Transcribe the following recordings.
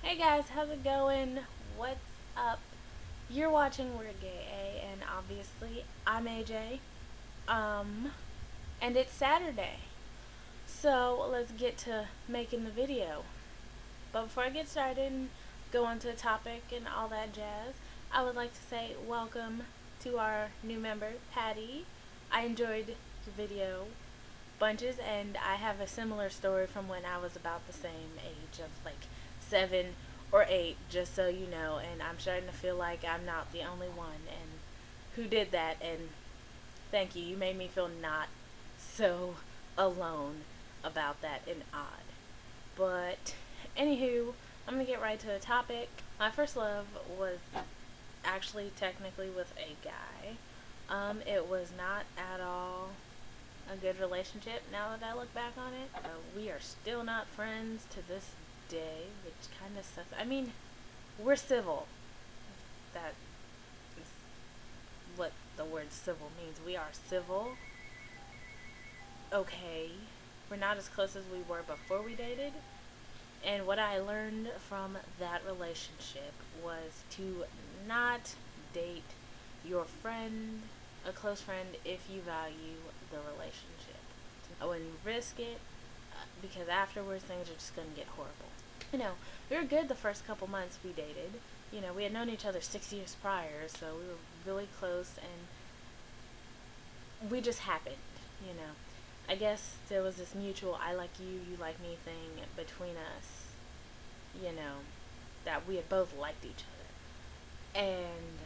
Hey guys, how's it going? What's up? You're watching We're Gay A, and obviously I'm AJ. Um, and it's Saturday. So let's get to making the video. But before I get started and go on to the topic and all that jazz, I would like to say welcome to our new member, Patty. I enjoyed your video bunches, and I have a similar story from when I was about the same age of like 7 or 8, just so you know. And I'm starting to feel like I'm not the only one and who did that. And thank you. You made me feel not so alone about that and odd. But anywho, I'm gonna get right to the topic. My first love was actually technically with a guy. It was not at all a good relationship now that I look back on it. We are still not friends to this day, which kind of sucks. I mean, we're civil. That is what the word civil means. We are civil. Okay. We're not as close as we were before we dated. And what I learned from that relationship was to not date your friend, a close friend, if you value the relationship. I wouldn't risk it because afterwards things are just going to get horrible. We were good the first couple months we dated. We had known each other 6 years prior, so we were really close, and we just happened, you know. I guess there was this mutual I like you, you like me thing between us, you know, that we had both liked each other. And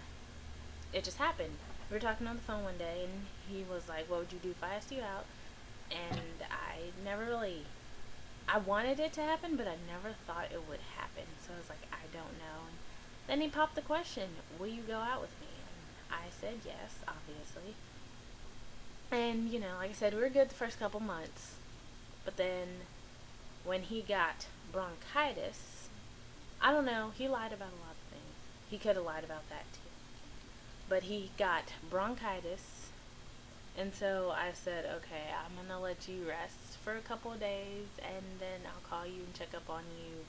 it just happened. We were talking on the phone one day, and he was like, "What would you do if I asked you out?" And I wanted it to happen, but I never thought it would happen. So I was like, I don't know. And then he popped the question, "Will you go out with me?" And I said yes, obviously. And, like I said, we were good the first couple months. But then when he got bronchitis, I don't know, he lied about a lot of things. He could have lied about that too. But he got bronchitis, and so I said, okay, I'm going to let you rest for a couple of days, and then I'll call you and check up on you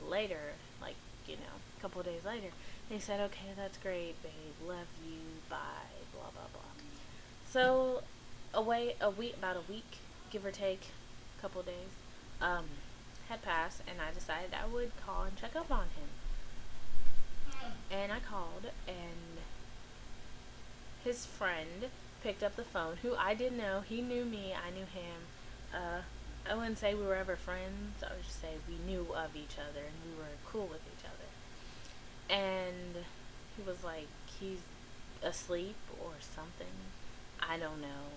later, like, a couple of days later. And he said, okay, that's great, babe, love you, bye, blah, blah, blah. So, about a week, give or take, a couple of days, had passed, and I decided I would call and check up on him. And I called, and his friend picked up the phone, who I didn't know. He knew me, I knew him. I wouldn't say we were ever friends. I would just say we knew of each other and we were cool with each other. And he was like, he's asleep or something. I don't know.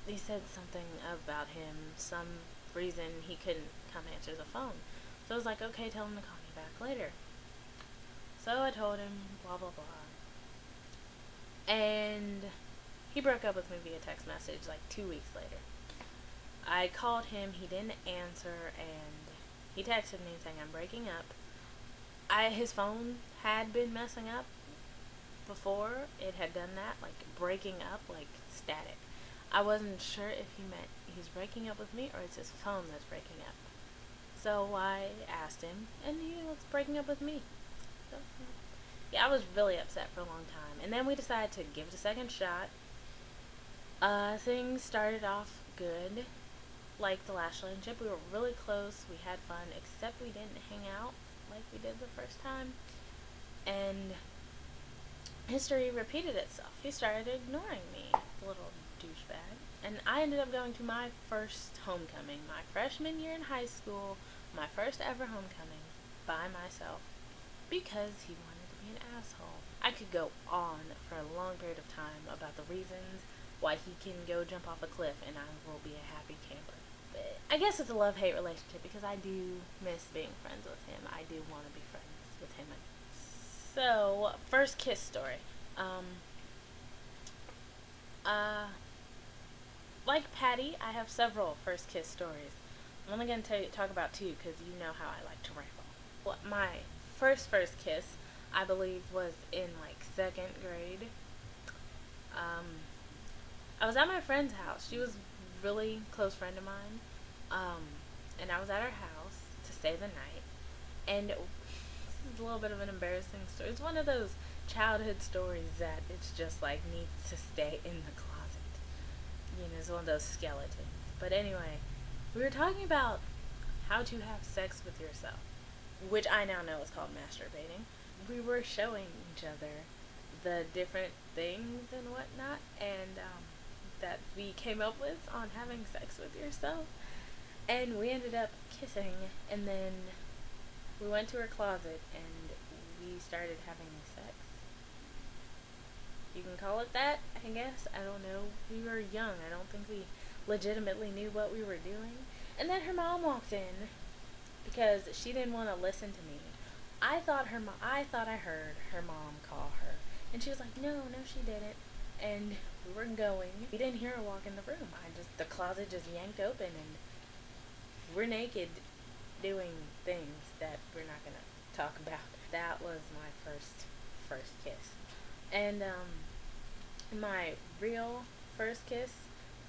He said something about him, some reason he couldn't come answer the phone. So I was like, okay, tell him to call me back later. So I told him, blah, blah, blah. And he broke up with me via text message like 2 weeks later. I called him, he didn't answer, and he texted me saying I'm breaking up. His phone had been messing up before. It had done that, like breaking up, like static. I wasn't sure if he meant he's breaking up with me or it's his phone that's breaking up. So I asked him, and he was breaking up with me. So, yeah, I was really upset for a long time. And then we decided to give it a second shot. Things started off good. Like the last relationship, we were really close. We had fun, except we didn't hang out like we did the first time. And history repeated itself. He started ignoring me, little douchebag. And I ended up going to my first homecoming, my freshman year in high school, my first ever homecoming, by myself, because he wanted to be an asshole. I could go on for a long period of time about the reasons why he can go jump off a cliff and I will be a happy camper. But I guess it's a love-hate relationship because I do miss being friends with him. I do want to be friends with him. So, first kiss story. Like Patty, I have several first kiss stories. I'm only going to talk about two because you know how I like to ramble. Well, my first kiss, I believe, was in like second grade. I was at my friend's house. She was a really close friend of mine. And I was at her house to stay the night. And this is a little bit of an embarrassing story. It's one of those childhood stories that it's just like needs to stay in the closet. It's one of those skeletons. But anyway, we were talking about how to have sex with yourself, which I now know is called masturbating. We were showing each other the different things and whatnot, and that we came up with on having sex with yourself. And we ended up kissing, and then we went to her closet and we started having sex. You can call it that, I guess. I don't know. We were young. I don't think we legitimately knew what we were doing. And then her mom walked in because she didn't want to listen to me. I thought I heard her mom call her, and she was like, "No, no, she didn't." And we were going. We didn't hear her walk in the room. The closet just yanked open, and we're naked, doing things that we're not gonna talk about. That was my first kiss, and my real first kiss,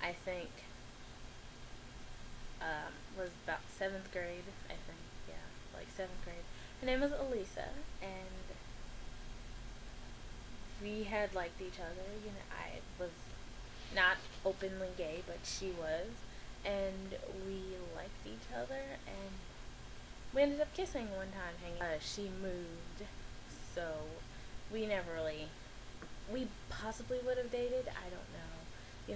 I think, was about 7th grade. I think, yeah, like 7th grade. Her name was Elisa, and we had liked each other. I was not openly gay, but she was, and we liked each other, and we ended up kissing one time. She moved, so we never really. We possibly would have dated. I don't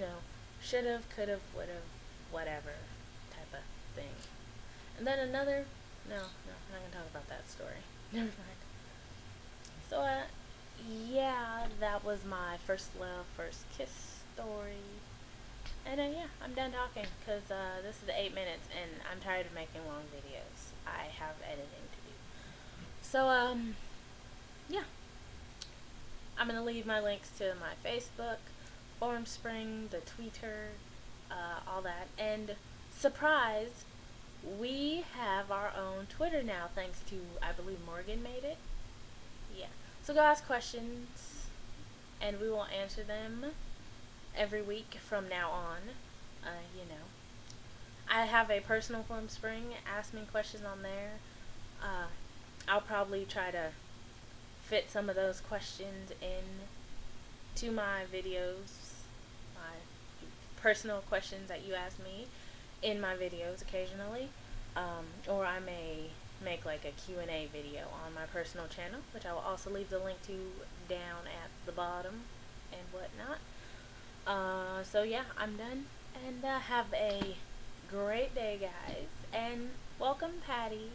know. Should have, could have, would have, whatever type of thing. And then another. No, I'm not gonna talk about that story. Never mind. So, yeah, that was my first love, first kiss story. And yeah, I'm done talking because this is 8 minutes and I'm tired of making long videos. I have editing to do. So, yeah. I'm going to leave my links to my Facebook, Formspring, the Twitter, all that. And surprise, we have our own Twitter now thanks to, I believe Morgan made it. Yeah. So go ask questions and we will answer them every week from now on. I have a personal Formspring. Ask me questions on there. I'll probably try to fit some of those questions in to my videos, my personal questions that you ask me in my videos occasionally, or I may make like a Q&A video on my personal channel, which I will also leave the link to down at the bottom and whatnot. So yeah, I'm done, and have a great day, guys, and welcome, Patty.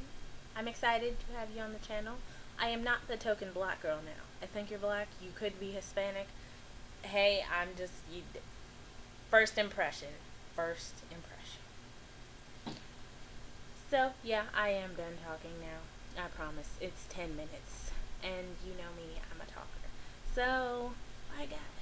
I'm excited to have you on the channel. I am not the token black girl now. I think you're black. You could be Hispanic. Hey, I'm just first impression. So yeah, I am done talking now. I promise. It's 10 minutes, and you know me. I'm a talker. So bye, guys.